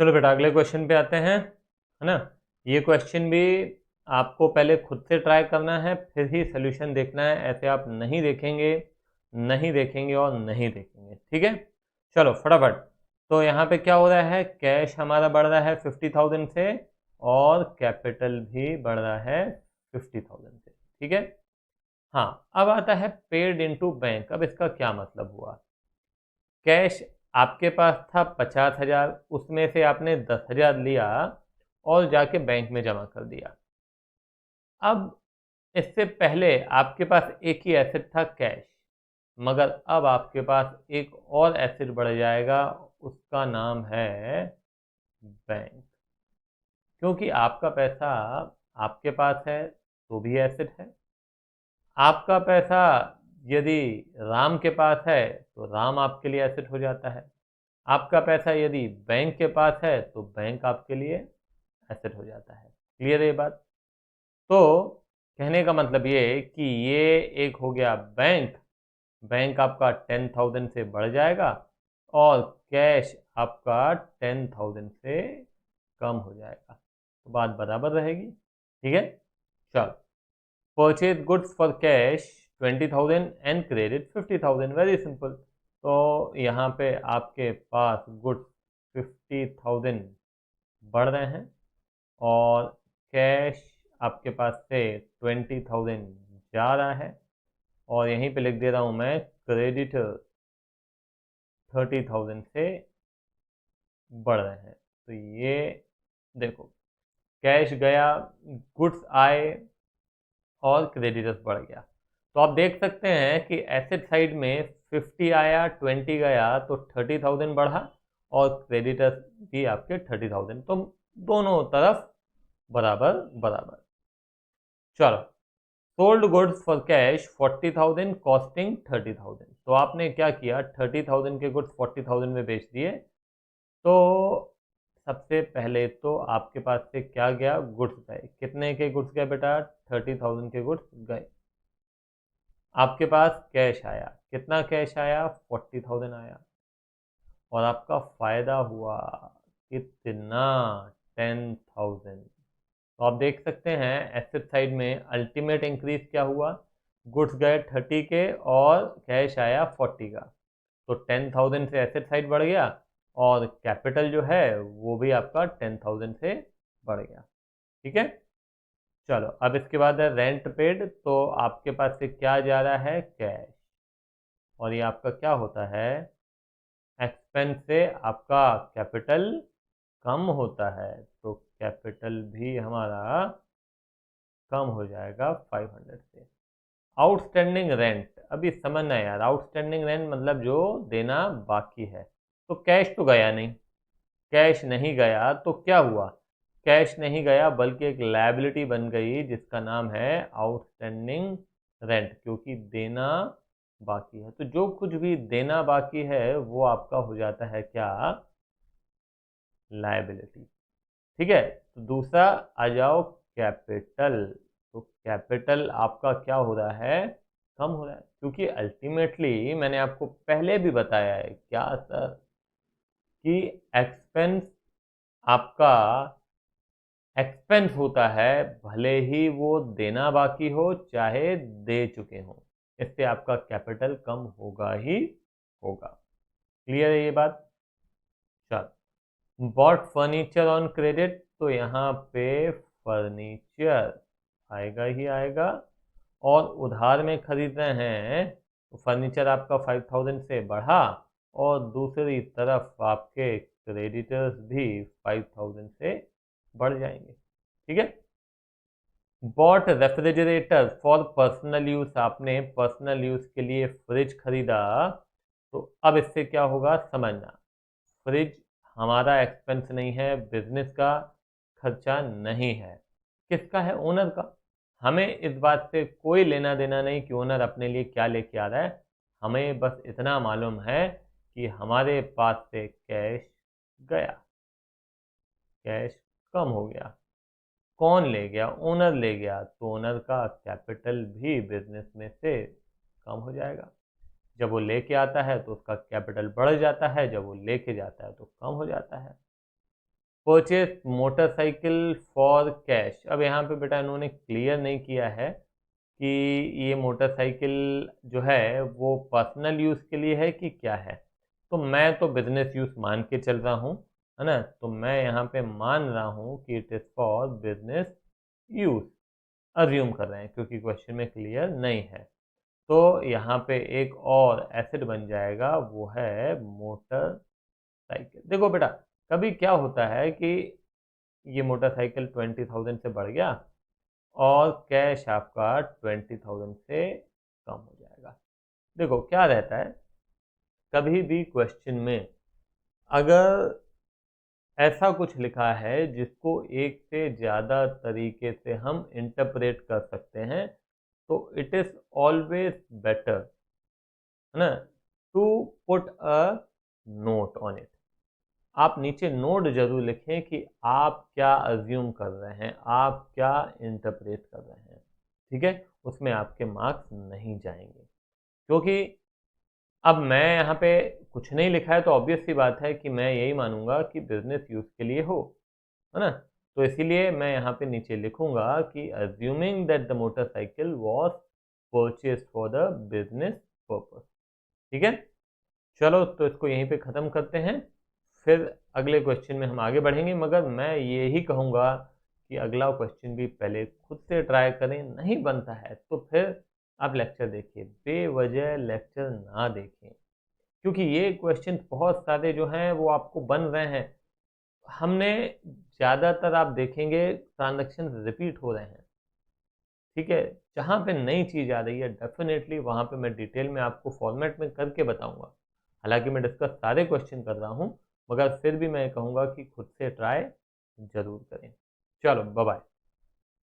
चलो बेटा अगले क्वेश्चन पे आते हैं, है ना। ये क्वेश्चन भी आपको पहले खुद से ट्राई करना है, फिर ही सोल्यूशन देखना है। ऐसे आप नहीं देखेंगे, नहीं देखेंगे और नहीं देखेंगे, ठीक है। चलो फटाफट। तो यहाँ पे क्या हो रहा है, कैश हमारा बढ़ रहा है 50,000 से और कैपिटल भी बढ़ रहा है 50,000 से, ठीक है। हाँ, अब आता है पेड इनटू बैंक। अब इसका क्या मतलब हुआ। कैश आपके पास था 50,000, उसमें से आपने 10,000 लिया और जाके बैंक में जमा कर दिया। अब इससे पहले आपके पास एक ही एसेट था कैश, मगर अब आपके पास एक और एसेट बढ़ जाएगा, उसका नाम है बैंक। क्योंकि आपका पैसा आपके पास है तो भी एसेट है, आपका पैसा यदि राम के पास है तो राम आपके लिए एसेट हो जाता है, आपका पैसा यदि बैंक के पास है तो बैंक आपके लिए एसेट हो जाता है। क्लियर है ये बात। तो कहने का मतलब ये कि ये एक हो गया बैंक। बैंक आपका 10,000 से बढ़ जाएगा और कैश आपका 10,000 से कम हो जाएगा, तो बात बराबर रहेगी, ठीक है। चलो, purchase goods for cash 20,000 and credit 50,000, very simple. तो यहाँ पे आपके पास गुड्स 50,000 बढ़ रहे हैं और कैश आपके पास से 20,000 जा रहा है, और यहीं पे लिख दे रहा हूँ मैं क्रेडिट 30,000 से बढ़ रहे हैं। तो ये देखो, कैश गया, गुड्स आए और क्रेडिटर्स बढ़ गया। तो आप देख सकते हैं कि एसेट साइड में 50 आया, 20 गया, तो 30,000 बढ़ा और क्रेडिटर्स भी आपके 30,000, तो दोनों तरफ बराबर बराबर। चलो, sold goods for cash 40,000 costing 30,000। तो आपने क्या किया, 30,000 के गुड्स 40,000 में बेच दिए। तो सबसे पहले तो आपके पास से क्या गया, गुड्स गए। कितने के गुड्स गए बेटा, 30,000 के गुड्स गए। आपके पास कैश आया, कितना कैश आया, 40,000 आया, और आपका फायदा हुआ कितना, 10,000। तो आप देख सकते हैं एसेट साइड में अल्टीमेट इंक्रीज क्या हुआ, गुड्स गए 30 के और कैश आया 40 का। तो 10,000 से एसेट साइड बढ़ गया और कैपिटल जो है वो भी आपका 10,000 से बढ़ गया, ठीक है। चलो, अब इसके बाद है रेंट पेड। तो आपके पास से क्या जा रहा है, कैश, और ये आपका क्या होता है, एक्सपेंस से आपका कैपिटल कम होता है, तो कैपिटल भी हमारा कम हो जाएगा 500 से। आउटस्टैंडिंग रेंट, अभी समझना यार, आउटस्टैंडिंग रेंट मतलब जो देना बाकी है। तो कैश तो गया नहीं, कैश नहीं गया तो क्या हुआ, कैश नहीं गया बल्कि एक लायबिलिटी बन गई जिसका नाम है आउटस्टैंडिंग रेंट, क्योंकि देना बाकी है। तो जो कुछ भी देना बाकी है वो आपका हो जाता है क्या, लायबिलिटी, ठीक है। तो दूसरा आ जाओ, कैपिटल। तो कैपिटल आपका क्या हो रहा है, कम हो रहा है, क्योंकि अल्टीमेटली मैंने आपको पहले भी बताया है क्या सर, कि एक्सपेंस आपका एक्सपेंस होता है, भले ही वो देना बाकी हो चाहे दे चुके हो, इससे आपका कैपिटल कम होगा ही होगा। क्लियर है ये बात। चल, बॉट फर्नीचर ऑन क्रेडिट। तो यहाँ पे फर्नीचर आएगा ही आएगा, और उधार में खरीद रहे हैं तो फर्नीचर आपका 5,000 से बढ़ा, और दूसरी तरफ आपके क्रेडिटर्स भी 5,000 से बढ़ जाएंगे, ठीक है। Bought refrigerator for personal use, आपने पर्सनल यूज के लिए फ्रिज खरीदा। तो अब इससे क्या होगा समझना, फ्रिज हमारा एक्सपेंस नहीं है, बिजनेस का खर्चा नहीं है, किसका है, ओनर का। हमें इस बात से कोई लेना देना नहीं कि ओनर अपने लिए क्या लेके आ रहा है, हमें बस इतना मालूम है कि हमारे पास से कैश गया, कैश कम हो गया। कौन ले गया, ओनर ले गया, तो ओनर का कैपिटल भी बिजनेस में से कम हो जाएगा। जब वो लेके आता है तो उसका कैपिटल बढ़ जाता है, जब वो लेके जाता है तो कम हो जाता है। Purchase motorcycle for cash. अब यहाँ पे बेटा इन्होंने क्लियर नहीं किया है कि ये मोटरसाइकिल जो है वो पर्सनल यूज़ के लिए है कि क्या है। तो मैं तो बिजनेस यूज़ मान के चल रहा हूँ, है ना। तो मैं यहाँ पे मान रहा हूँ कि it is for business use, assume कर रहे हैं क्योंकि क्वेश्चन में क्लियर नहीं है। तो यहाँ पे एक और एसिड बन जाएगा, वो है मोटरसाइकिल। देखो बेटा, कभी क्या होता है कि ये मोटरसाइकिल 20,000 से बढ़ गया और कैश आपका 20,000 से कम हो जाएगा। देखो क्या रहता है, कभी भी क्वेश्चन में अगर ऐसा कुछ लिखा है जिसको एक से ज़्यादा तरीके से हम इंटरप्रेट कर सकते हैं, तो इट इज़ ऑलवेज बेटर, है ना, to put a note on it. आप नीचे नोट जरूर लिखें कि आप क्या अज्यूम कर रहे हैं, आप क्या इंटरप्रेट कर रहे हैं, ठीक है। उसमें आपके मार्क्स नहीं जाएंगे, क्योंकि अब मैं यहाँ पे कुछ नहीं लिखा है तो ऑब्वियस सी बात है कि मैं यही मानूंगा कि बिजनेस यूज के लिए हो, है ना। तो इसीलिए मैं यहाँ पे नीचे लिखूंगा कि assuming that the motorcycle was purchase for the business purpose, ठीक है। चलो तो इसको यहीं पे ख़त्म करते हैं, फिर अगले क्वेश्चन में हम आगे बढ़ेंगे। मगर मैं ये ही कहूँगा कि अगला क्वेश्चन भी पहले खुद से ट्राई करें, नहीं बनता है तो फिर आप लेक्चर देखिए, बेवजह लेक्चर ना देखें, क्योंकि ये क्वेश्चन बहुत सारे जो हैं वो आपको बन रहे हैं। हमने ज़्यादातर आप देखेंगे ट्रांजैक्शन रिपीट हो रहे हैं, ठीक है। जहाँ पे नई चीज़ आ रही है डेफिनेटली वहाँ पे मैं डिटेल में आपको फॉर्मेट में करके बताऊंगा। हालांकि मैं डिस्कस सारे क्वेश्चन कर रहा हूँ, मगर फिर भी मैं कहूँगा कि खुद से ट्राई जरूर करें। चलो बाय बाय।